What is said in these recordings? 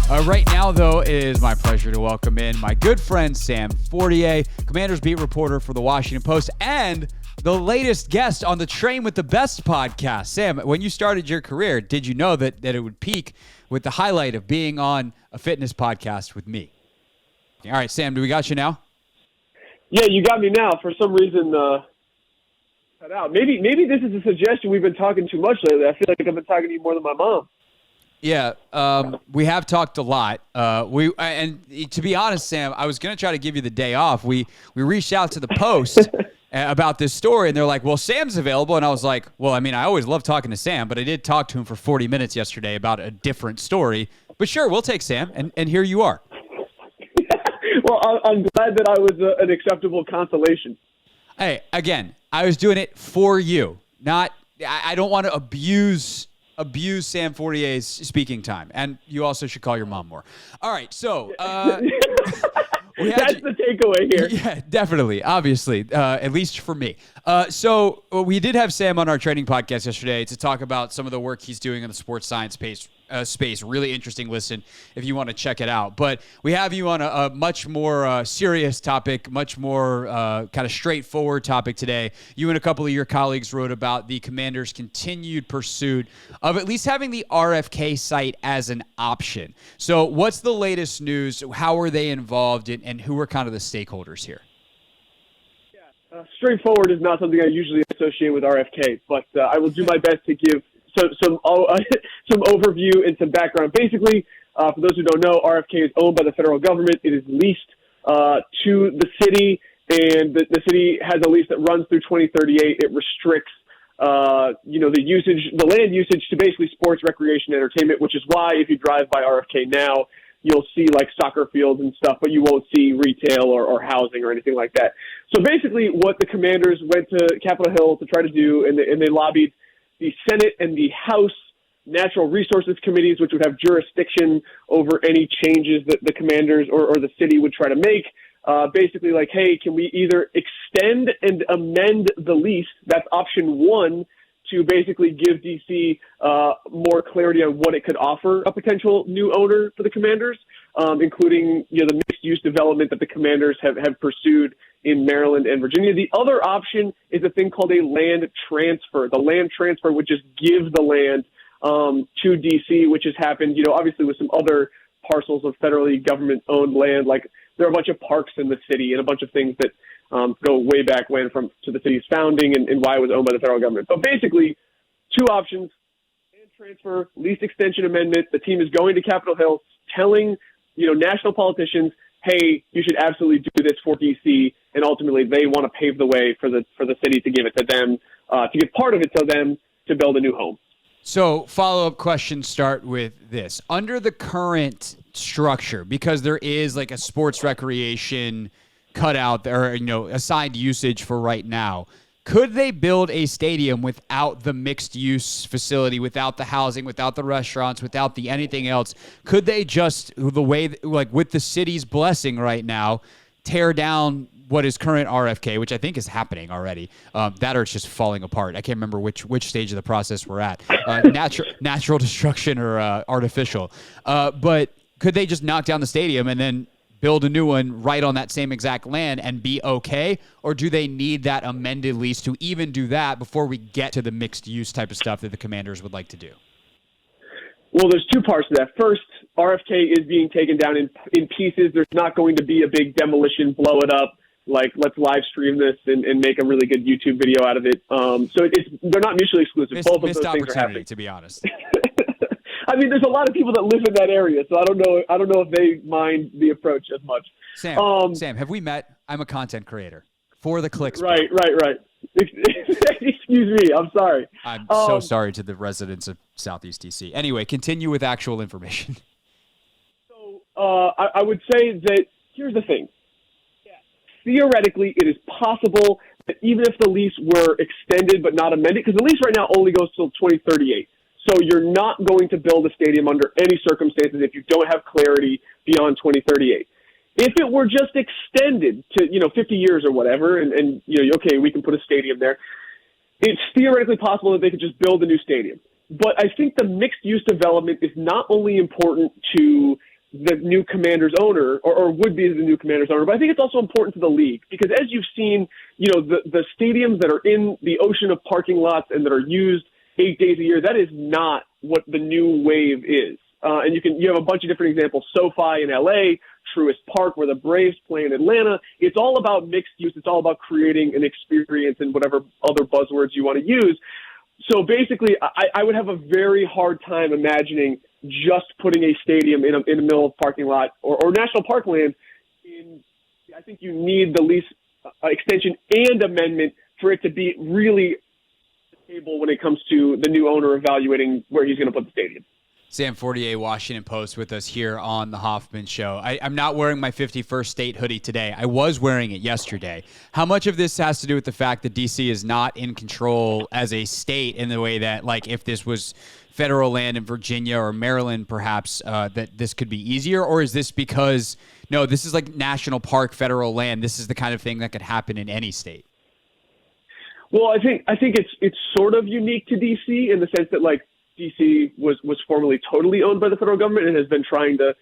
Right now, though, it is my pleasure to welcome in my good friend Sam Fortier, Commanders beat reporter for the Washington Post, and the latest guest on the Train with the Best podcast. Sam, when you started your career, did you know that it would peak with the highlight of being on a fitness podcast with me? All right, Sam, do we got you now? Yeah, you got me now. For some reason, cut out. Maybe this is a suggestion. We've been talking too much lately. I feel like I've been talking to you more than my mom. Yeah, we have talked a lot. And to be honest, Sam, I was going to try to give you the day off. We reached out to the Post about this story, and they're like, well, Sam's available. And I was like, well, I mean, I always love talking to Sam, but I did talk to him for 40 minutes yesterday about a different story. But sure, we'll take Sam, and here you are. Well, I'm glad that I was an acceptable consolation. Hey, again, I was doing it for you. I don't want to abuse Sam Fortier's speaking time. And you also should call your mom more. All right, so That's the takeaway here. Yeah, definitely, obviously, at least for me. So we did have Sam on our training podcast yesterday to talk about some of the work he's doing in the sports science space. Really interesting listen if you want to check it out. But we have you on a much more serious topic, much more kind of straightforward topic today. You and a couple of your colleagues wrote about the Commanders' continued pursuit of at least having the RFK site as an option. So what's the latest news? How are they involved, and who are kind of the stakeholders here? Straightforward is not something I usually associate with RFK, but I will do my best to give some overview and some background. Basically, for those who don't know, RFK is owned by the federal government. It is leased to the city, and the city has a lease that runs through 2038. It restricts, the land usage to basically sports, recreation, entertainment, which is why if you drive by RFK now, you'll see like soccer fields and stuff, but you won't see retail or housing or anything like that. So basically what the Commanders went to Capitol Hill to try to do, and they lobbied the Senate and the House Natural Resources Committees, which would have jurisdiction over any changes that the Commanders or the city would try to make. Basically like, hey, can we either extend and amend the lease? That's option one, to basically give DC more clarity on what it could offer a potential new owner for the Commanders, including the mixed-use development that the Commanders have pursued in Maryland and Virginia. The other option is a thing called a land transfer. The land transfer would just give the land to DC, which has happened, obviously with some other parcels of federally government-owned land. Like there are a bunch of parks in the city and a bunch of things that go way back when to the city's founding and why it was owned by the federal government. But basically, two options: land transfer, lease extension amendment. The team is going to Capitol Hill, telling national politicians, hey, you should absolutely do this for DC, and ultimately they want to pave the way for the city to give it to them, to give part of it to them to build a new home. So follow-up questions start with this. Under the current structure, because there is like a sports recreation cutout or assigned usage for right now, could they build a stadium without the mixed-use facility, without the housing, without the restaurants, without the anything else? Could they just, the way, like with the city's blessing right now, tear down what is current RFK, which I think is happening already, that or it's just falling apart? I can't remember which stage of the process we're at, natural destruction or artificial. But could they just knock down the stadium and then build a new one right on that same exact land and be okay? Or do they need that amended lease to even do that before we get to the mixed use type of stuff that the Commanders would like to do? Well, there's two parts to that. First, RFK is being taken down in pieces. There's not going to be a big demolition, blow it up, like let's live stream this and make a really good YouTube video out of it. So they're not mutually exclusive. Both of those things are happening, to be honest. I mean, there's a lot of people that live in that area, so I don't know if they mind the approach as much. Sam, have we met? I'm a content creator for the clicks. Right. Excuse me. I'm sorry. I'm so sorry to the residents of Southeast DC. Anyway, continue with actual information. So I would say that here's the thing. Theoretically, it is possible that even if the lease were extended but not amended, because the lease right now only goes till 2038. So you're not going to build a stadium under any circumstances if you don't have clarity beyond 2038. If it were just extended to, 50 years or whatever, and okay, we can put a stadium there, it's theoretically possible that they could just build a new stadium. But I think the mixed-use development is not only important to the new Commanders owner, or would be the new Commanders owner. But I think it's also important to the league because, as you've seen, the stadiums that are in the ocean of parking lots and that are used 8 days a year, that is not what the new wave is. And you have a bunch of different examples. SoFi in LA, Truist Park, where the Braves play in Atlanta. It's all about mixed use. It's all about creating an experience and whatever other buzzwords you want to use. So basically, I would have a very hard time imagining just putting a stadium in the middle of parking lot or national parkland. I think you need the lease extension and amendment for it to be really table when it comes to the new owner evaluating where he's going to put the stadium. Sam Fortier, Washington Post, with us here on the Hoffman Show. I'm not wearing my 51st state hoodie today. I was wearing it yesterday. How much of this has to do with the fact that D.C. is not in control as a state in the way that, like, if this was federal land in Virginia or Maryland, perhaps, that this could be easier? Or is this because, no, this is like national park, federal land. This is the kind of thing that could happen in any state? Well, I think it's sort of unique to D.C. in the sense that, like, D.C. was formerly totally owned by the federal government and has been trying to,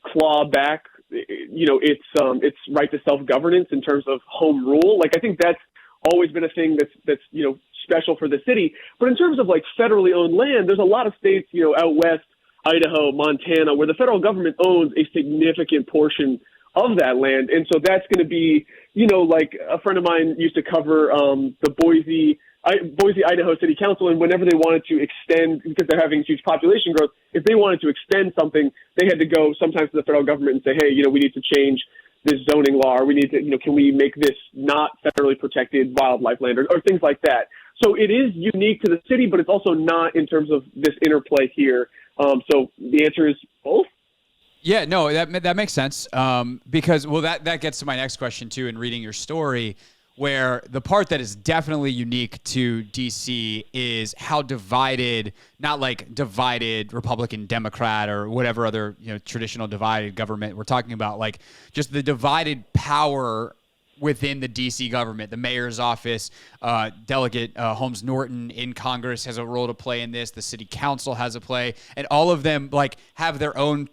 claw back, its right to self-governance in terms of home rule. Like, I think that's always been a thing that's special for the city. But in terms of, like, federally owned land, there's a lot of states, out west, Idaho, Montana, where the federal government owns a significant portion of that land. And so that's going to be, like a friend of mine used to cover the Boise, Idaho City Council, and whenever they wanted to extend, because they're having huge population growth, if they wanted to extend something, they had to go sometimes to the federal government and say, hey, we need to change this zoning law, or we need to, can we make this not federally protected wildlife land, or things like that. So it is unique to the city, but it's also not in terms of this interplay here. So the answer is both. Yeah, no, that makes sense. Because, well, that gets to my next question, too, in reading your story, where the part that is definitely unique to D.C. is how divided, not like divided Republican, Democrat, or whatever other traditional divided government we're talking about, like just the divided power within the D.C. government. The mayor's office, Delegate Holmes Norton in Congress has a role to play in this. The city council has a play, and all of them like have their own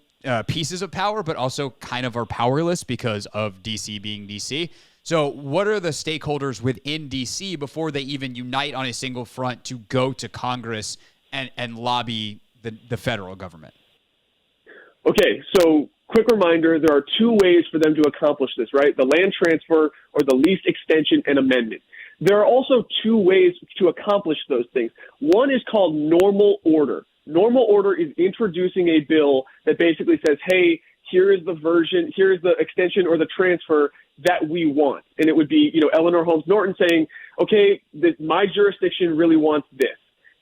pieces of power, but also kind of are powerless because of D.C. being D.C. So what are the stakeholders within D.C. before they even unite on a single front to go to Congress and lobby the federal government? Okay, so quick reminder, there are two ways for them to accomplish this, right? The land transfer or the lease extension and amendment. There are also two ways to accomplish those things. One is called normal order. Normal order is introducing a bill that basically says, hey, here is the version, here is the extension or the transfer that we want. And it would be, Eleanor Holmes Norton saying, okay, my jurisdiction really wants this.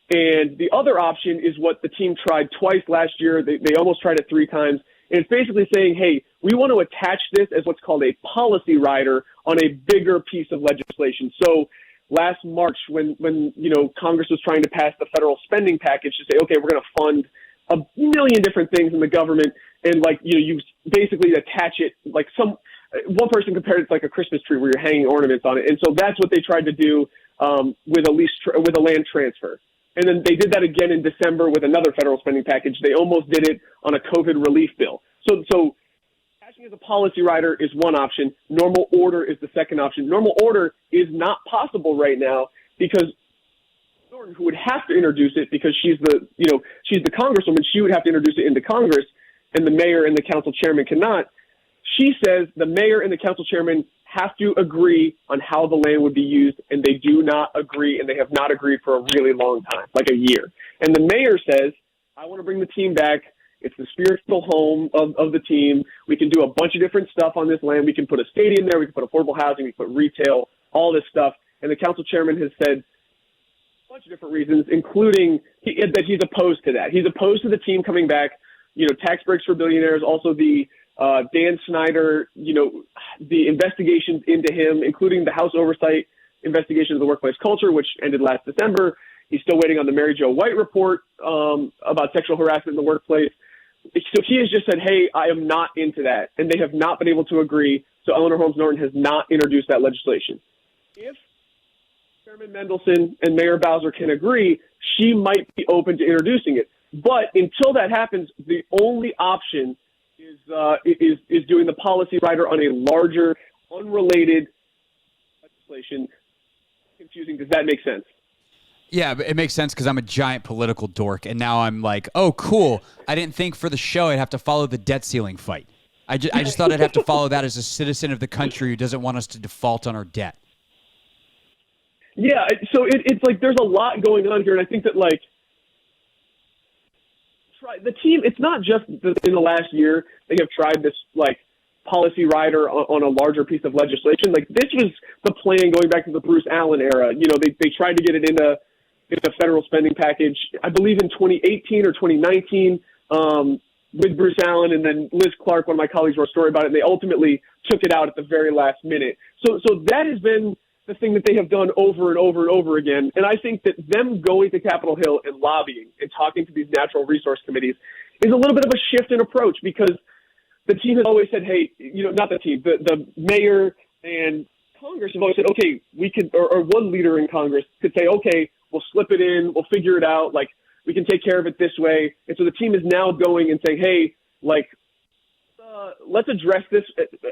And the other option is what the team tried twice last year. They almost tried it 3 times. And it's basically saying, hey, we want to attach this as what's called a policy rider on a bigger piece of legislation. So last March, when Congress was trying to pass the federal spending package to say, okay, we're going to fund a million different things in the government, and you basically attach it like one person compared it to like a Christmas tree where you're hanging ornaments on it. And so that's what they tried to do with a land transfer. And then they did that again in December with another federal spending package. They almost did it on a COVID relief bill. So attaching as a policy rider is one option. Normal order is the second option. Normal order is not possible right now because Norton, who would have to introduce it because she's the congresswoman, she would have to introduce it into Congress, and the mayor and the council chairman cannot. She says the mayor and the council chairman have to agree on how the land would be used, and they do not agree, and they have not agreed for a really long time, like a year. And the mayor says, I want to bring the team back. It's the spiritual home of the team. We can do a bunch of different stuff on this land. We can put a stadium there. We can put affordable housing. We can put retail, all this stuff. And the council chairman has said a bunch of different reasons, including that he's opposed to that. He's opposed to the team coming back, tax breaks for billionaires, also the Dan Snyder, the investigations into him, including the House Oversight investigation of the workplace culture, which ended last December. He's still waiting on the Mary Jo White report about sexual harassment in the workplace. So he has just said, hey, I am not into that. And they have not been able to agree. So Eleanor Holmes Norton has not introduced that legislation. If Chairman Mendelson and Mayor Bowser can agree, she might be open to introducing it. But until that happens, the only option is doing the policy writer on a larger, unrelated legislation. Confusing. Does that make sense? Yeah, but it makes sense because I'm a giant political dork, and now I'm like, oh, cool. I didn't think for the show I'd have to follow the debt ceiling fight. I just thought I'd have to follow that as a citizen of the country who doesn't want us to default on our debt. Yeah, so it's like there's a lot going on here, and I think that like the team. It's not just in the last year they have tried this like policy rider on a larger piece of legislation. Like this was the plan going back to the Bruce Allen era. You know, they tried to get it into the federal spending package, I believe in 2018 or 2019, with Bruce Allen, and then Liz Clark, one of my colleagues, wrote a story about it, and they ultimately took it out at the very last minute. So that has been the thing that they have done over and over and over again. And I think that them going to Capitol Hill and lobbying and talking to these natural resource committees is a little bit of a shift in approach, because the team has always said, hey, you know, not the team, the mayor and Congress have always said, okay, we could, or one leader in Congress could say, okay, we'll slip it in, we'll figure it out, like we can take care of it this way. And so the team is now going and saying, hey, like, let's address this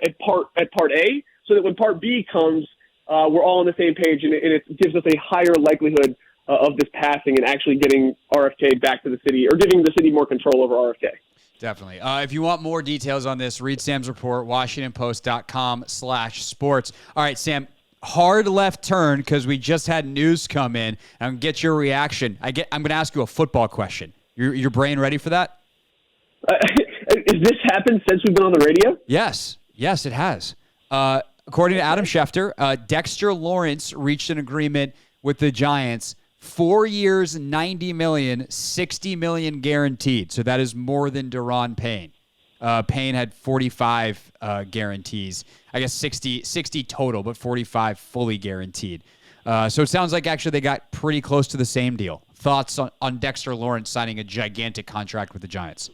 at part A, so that when part B comes, we're all on the same page, and it gives us a higher likelihood of this passing and actually getting RFK back to the city, or giving the city more control over RFK. Definitely. If you want more details on this, read Sam's report, WashingtonPost.com/sports. All right, Sam, hard left turn because we just had news come in, and get your reaction. I'm going to ask you a football question. Your brain ready for that? Has this happened since we've been on the radio? Yes, it has. According to Adam Schefter, Dexter Lawrence reached an agreement with the Giants. 4 years, $90 million, $60 million guaranteed. So that is more than Deron Payne. Payne had 45 guarantees. I guess 60 total, but 45 fully guaranteed. So it sounds like actually they got pretty close to the same deal. Thoughts on Dexter Lawrence signing a gigantic contract with the Giants?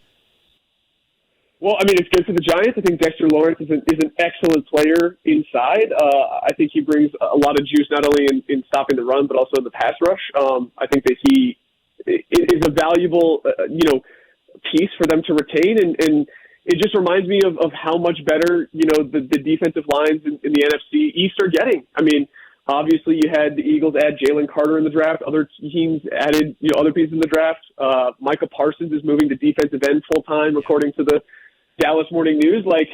Well, I mean, it's good for the Giants. I think Dexter Lawrence is an excellent player inside. I think he brings a lot of juice, not only in stopping the run, but also in the pass rush. I think that he is a valuable, piece for them to retain. And it just reminds me of how much better, the defensive lines in the NFC East are getting. I mean, obviously you had the Eagles add Jalen Carter in the draft. Other teams added, other pieces in the draft. Micah Parsons is moving to defensive end full time, according to the Dallas Morning News. Like,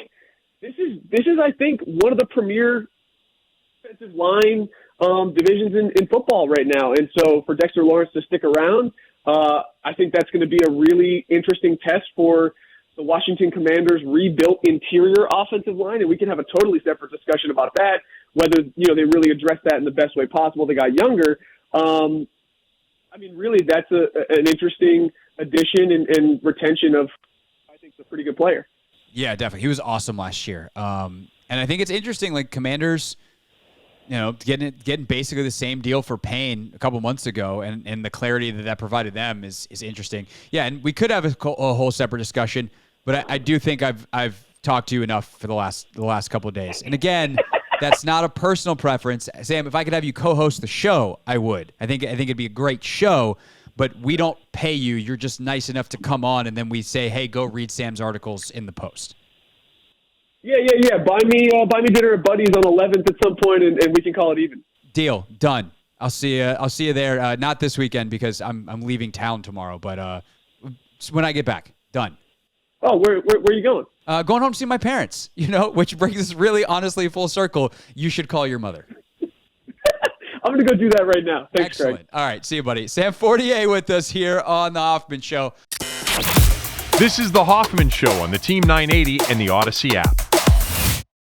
this is I think one of the premier defensive line divisions in football right now. And so for Dexter Lawrence to stick around, I think that's going to be a really interesting test for the Washington Commanders' rebuilt interior offensive line, and we can have a totally separate discussion about that, whether they really address that in the best way possible. They got younger. I mean, really, that's an interesting addition and retention of, I think, a pretty good player. Yeah, definitely. He was awesome last year. And I think it's interesting, like Commanders, getting basically the same deal for Payne a couple months ago, and the clarity that provided them is interesting. Yeah, and we could have a whole separate discussion, but I do think I've talked to you enough for the last couple of days. And again, that's not a personal preference. Sam, if I could have you co-host the show, I would. I think it'd be a great show. But we don't pay you. You're just nice enough to come on, and then we say, hey, go read Sam's articles in the Post. Yeah. Buy me dinner at Buddy's on 11th at some point, and we can call it even. Deal. Done. I'll see you there. Not this weekend because I'm leaving town tomorrow, but when I get back. Done. Oh, where are you going? Going home to see my parents, which brings us really honestly full circle. You should call your mother. I'm going to go do that right now. Thanks, Excellent. Craig. All right. See you, buddy. Sam Fortier with us here on The Hoffman Show. This is The Hoffman Show on the Team 980 and the Odyssey app.